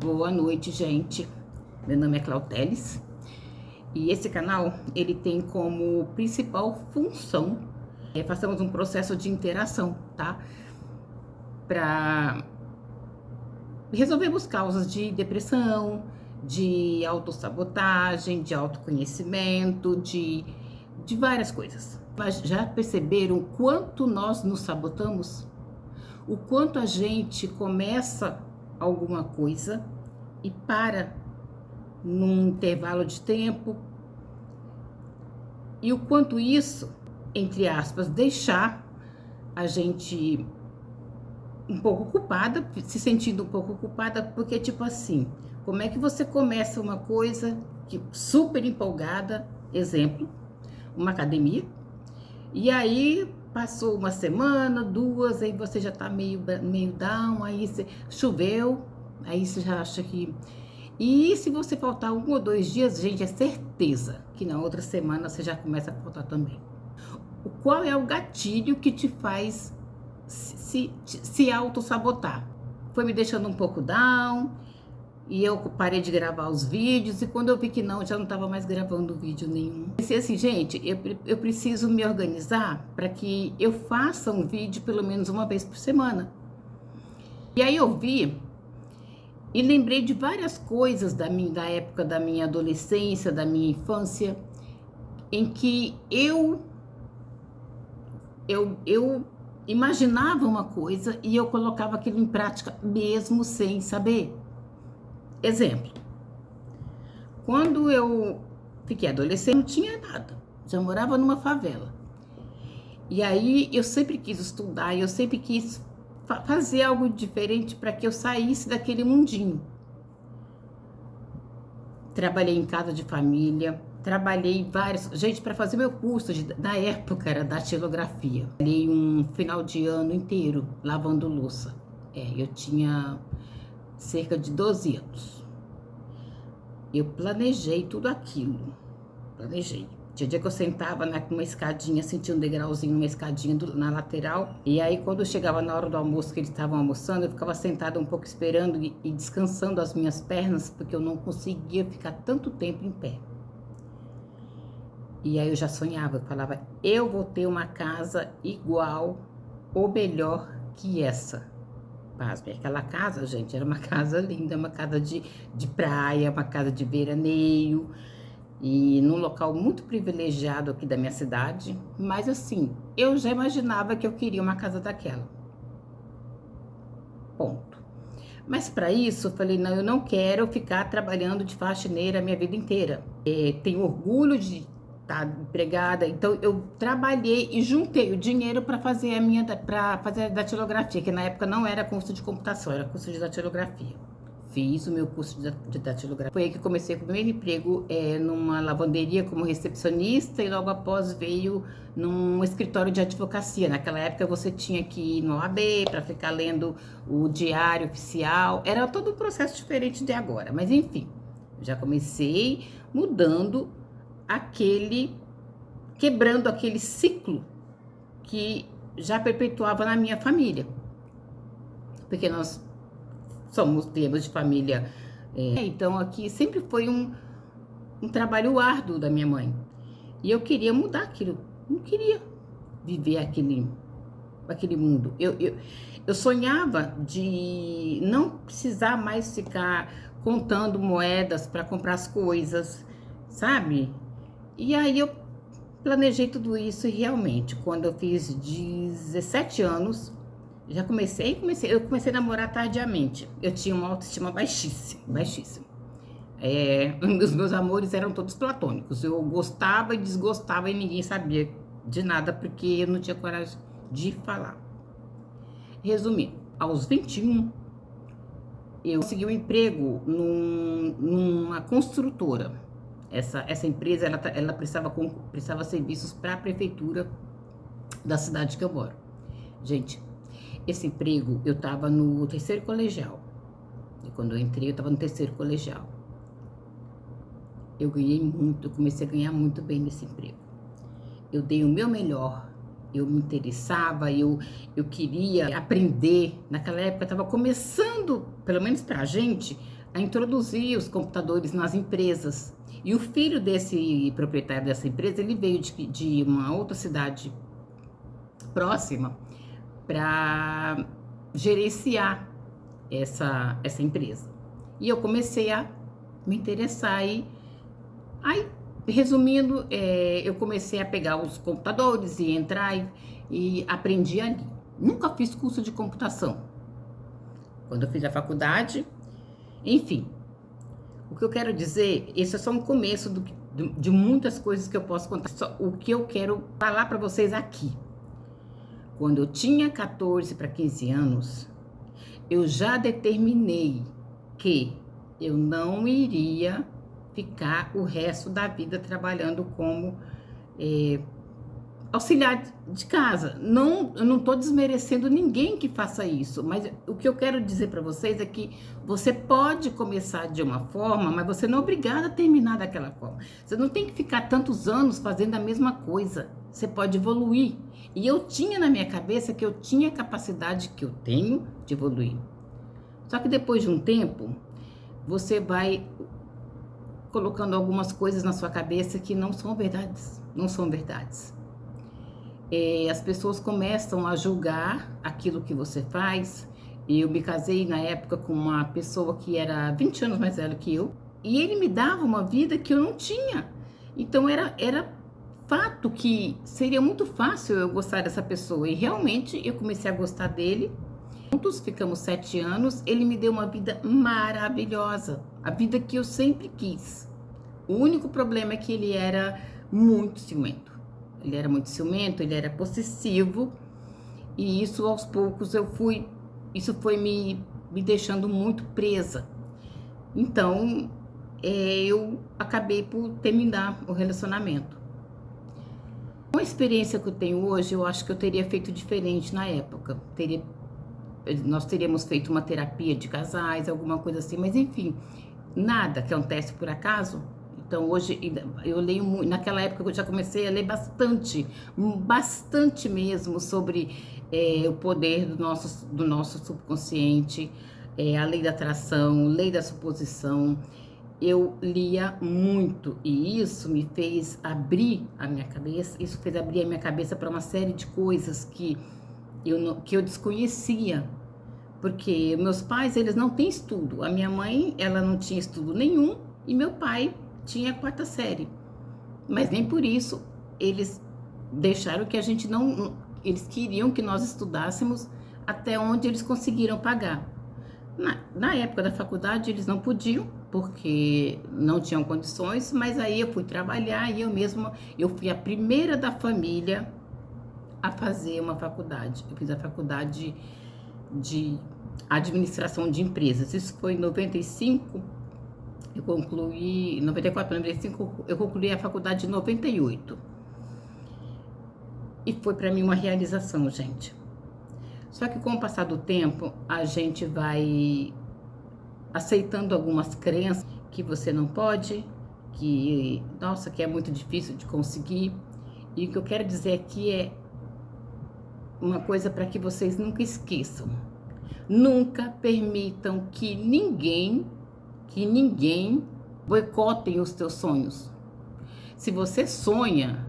Boa noite, gente. Meu nome é Clauteles e esse canal ele tem como principal função façamos um processo de interação, tá? Para resolvermos causas de depressão, de autossabotagem, de autoconhecimento, de várias coisas. Mas já perceberam o quanto nós nos sabotamos? O quanto a gente começa alguma coisa e para num intervalo de tempo, e o quanto isso, entre aspas, deixar a gente um pouco culpada, se sentindo um pouco culpada, porque tipo assim, como é que você começa uma coisa que super empolgada, exemplo, uma academia, e aí passou uma semana, duas, aí você já tá meio down, aí choveu, aí você já acha que... E se você faltar 1 ou 2 dias, gente, é certeza que na outra semana você já começa a faltar também. Qual é o gatilho que te faz se auto-sabotar? Foi me deixando um pouco down, e eu parei de gravar os vídeos, e quando eu vi que não, já não estava mais gravando vídeo nenhum. Pensei assim, gente, eu preciso me organizar para que eu faça um vídeo pelo menos uma vez por semana. E aí eu vi e lembrei de várias coisas da época da minha adolescência, da minha infância, em que eu imaginava uma coisa e eu colocava aquilo em prática mesmo sem saber. Exemplo, quando eu fiquei adolescente, não tinha nada, já morava numa favela. E aí eu sempre quis estudar, eu sempre quis fazer algo diferente para que eu saísse daquele mundinho. Trabalhei em casa de família, trabalhei vários... Gente, para fazer meu curso, na época era datilografia. Trabalhei um final de ano inteiro lavando louça. Eu tinha cerca de 12 anos. Eu planejei tudo aquilo. Planejei. Tinha dia que eu sentava numa escadinha, sentia um degrauzinho, uma escadinha na lateral. E aí, quando eu chegava na hora do almoço, que eles estavam almoçando, eu ficava sentada um pouco esperando e descansando as minhas pernas, porque eu não conseguia ficar tanto tempo em pé. E aí eu já sonhava, eu falava, eu vou ter uma casa igual ou melhor que essa. Pasme, aquela casa, gente, era uma casa linda, uma casa de praia, uma casa de veraneio, e num local muito privilegiado aqui da minha cidade, mas assim, eu já imaginava que eu queria uma casa daquela. Ponto. Mas para isso, eu falei, não, eu não quero ficar trabalhando de faxineira a minha vida inteira. Tenho orgulho de estar empregada, então eu trabalhei e juntei o dinheiro para fazer a datilografia, que na época não era curso de computação, era curso de datilografia. Fiz o meu curso de datilografia. Foi aí que comecei com o primeiro emprego numa lavanderia como recepcionista, e logo após veio num escritório de advocacia. Naquela época você tinha que ir no OAB para ficar lendo o diário oficial. Era todo um processo diferente de agora, mas enfim, já comecei mudando quebrando aquele ciclo que já perpetuava na minha família. Porque nós viemos de família, então aqui sempre foi um trabalho árduo da minha mãe. E eu queria mudar aquilo, não queria viver aquele mundo. Eu sonhava de não precisar mais ficar contando moedas para comprar as coisas, sabe? E aí eu planejei tudo isso e realmente, quando eu fiz 17 anos, eu comecei a namorar tardiamente. Eu tinha uma autoestima baixíssima. Os meus amores eram todos platônicos. Eu gostava e desgostava e ninguém sabia de nada, porque eu não tinha coragem de falar. Resumindo, aos 21, eu consegui um emprego numa construtora. Essa empresa, ela prestava serviços para a prefeitura da cidade que eu moro. Gente, esse emprego, eu estava no 3º colegial. E quando eu entrei, eu estava no 3º colegial. Eu ganhei muito, eu comecei a ganhar muito bem nesse emprego. Eu dei o meu melhor, eu me interessava, eu queria aprender. Naquela época, estava começando, pelo menos pra gente, a introduzir os computadores nas empresas. E o filho desse proprietário dessa empresa, ele veio de uma outra cidade próxima para gerenciar essa empresa. E eu comecei a me interessar aí resumindo, eu comecei a pegar os computadores e entrar e aprendi ali. Nunca fiz curso de computação. Quando eu fiz a faculdade, enfim. O que eu quero dizer, esse é só um começo de muitas coisas que eu posso contar. Só o que eu quero falar para vocês aqui. Quando eu tinha 14 para 15 anos, eu já determinei que eu não iria ficar o resto da vida trabalhando como auxiliar de casa. Eu não estou desmerecendo ninguém que faça isso, mas o que eu quero dizer para vocês é que você pode começar de uma forma, mas você não é obrigado a terminar daquela forma. Você não tem que ficar tantos anos fazendo a mesma coisa. Você pode evoluir. E eu tinha na minha cabeça que eu tinha a capacidade que eu tenho de evoluir. Só que depois de um tempo, você vai colocando algumas coisas na sua cabeça que não são verdades. Não são verdades. As pessoas começam a julgar aquilo que você faz. Eu me casei na época com uma pessoa que era 20 anos mais velha que eu. E ele me dava uma vida que eu não tinha. Então era fato que seria muito fácil eu gostar dessa pessoa. E realmente eu comecei a gostar dele. Juntos ficamos 7 anos. Ele me deu uma vida maravilhosa. A vida que eu sempre quis. O único problema é que ele era muito ciumento. Ele era muito ciumento, ele era possessivo. E isso aos poucos isso foi me deixando muito presa. Então, eu acabei por terminar o relacionamento. Com a experiência que eu tenho hoje, eu acho que eu teria feito diferente na época. Nós teríamos feito uma terapia de casais, alguma coisa assim, mas enfim, nada que acontece por acaso. Então hoje eu leio muito, naquela época eu já comecei a ler bastante mesmo sobre o poder do nosso subconsciente, a lei da atração, lei da suposição. Eu lia muito e isso me fez abrir a minha cabeça, para uma série de coisas que eu desconhecia, porque meus pais, eles não têm estudo. A minha mãe, ela não tinha estudo nenhum e meu pai tinha a 4ª série, mas nem por isso eles deixaram que a gente não, eles queriam que nós estudássemos até onde eles conseguiram pagar. Na época da faculdade eles não podiam, porque não tinham condições, mas aí eu fui trabalhar e eu fui a primeira da família a fazer uma faculdade. Eu fiz a faculdade de administração de empresas, isso foi em 95, eu concluí, em 94, 95, eu concluí a faculdade em 98. E foi para mim uma realização, gente. Só que com o passar do tempo, a gente vai aceitando algumas crenças que você não pode, que é muito difícil de conseguir. E o que eu quero dizer aqui é uma coisa para que vocês nunca esqueçam. Nunca permitam que ninguém boicotem os teus sonhos. Se você sonha,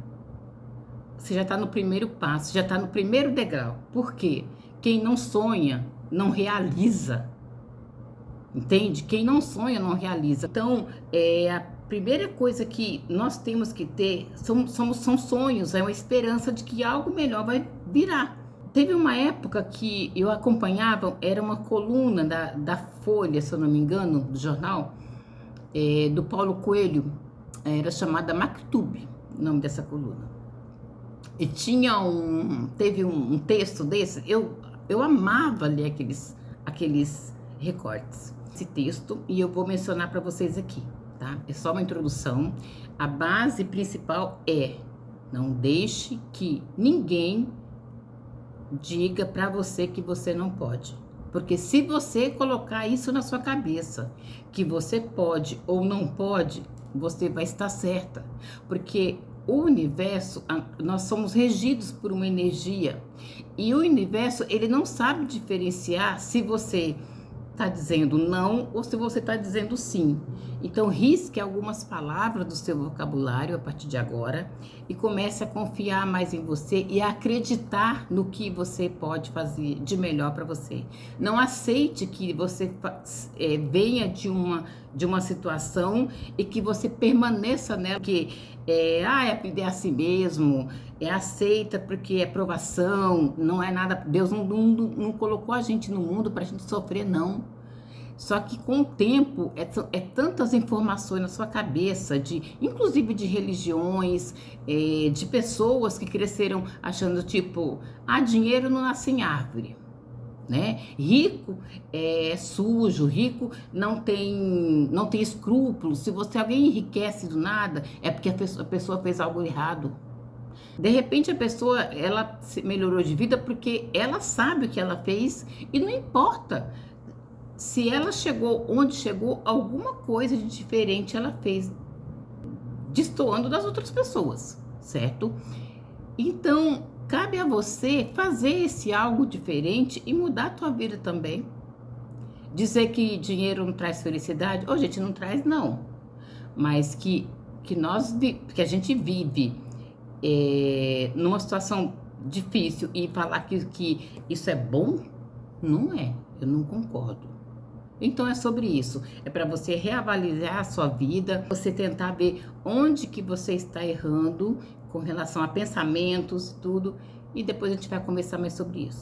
você já está no primeiro passo, já está no primeiro degrau. Por quê? Quem não sonha, não realiza. Entende? Quem não sonha, não realiza. Então, a primeira coisa que nós temos que ter são sonhos, é uma esperança de que algo melhor vai virar. Teve uma época que eu acompanhava, era uma coluna da Folha, se eu não me engano, do jornal, do Paulo Coelho, era chamada Maktub, o nome dessa coluna. E teve um texto desse, eu amava ler aqueles recortes, esse texto, e eu vou mencionar para vocês aqui, tá? É só uma introdução. A base principal não deixe que ninguém diga para você que você não pode. Porque se você colocar isso na sua cabeça, que você pode ou não pode, você vai estar certa. Porque o universo, nós somos regidos por uma energia. E o universo, ele não sabe diferenciar se você está dizendo não ou se você está dizendo sim. Então, risque algumas palavras do seu vocabulário a partir de agora e comece a confiar mais em você e a acreditar no que você pode fazer de melhor para você. Não aceite que você venha de uma situação e que você permaneça nela, que é aprender a si mesmo, aceita porque é provação, não é nada. Deus não colocou a gente no mundo para a gente sofrer, não. Só que com o tempo é tantas informações na sua cabeça, inclusive de religiões, de pessoas que cresceram achando tipo, dinheiro não nasce em árvore, né? Rico é sujo, rico não tem escrúpulos. Se alguém enriquece do nada, é porque a pessoa fez algo errado. De repente a pessoa ela melhorou de vida porque ela sabe o que ela fez e não importa se ela chegou onde chegou, alguma coisa de diferente ela fez, destoando das outras pessoas, certo? Então, cabe a você fazer esse algo diferente e mudar a tua vida também. Dizer que dinheiro não traz felicidade, gente, não traz não. Mas que a gente vive numa situação difícil e falar que isso é bom, não é. Eu não concordo. Então é sobre isso, é para você reavaliar a sua vida, você tentar ver onde que você está errando com relação a pensamentos, tudo, e depois a gente vai conversar mais sobre isso.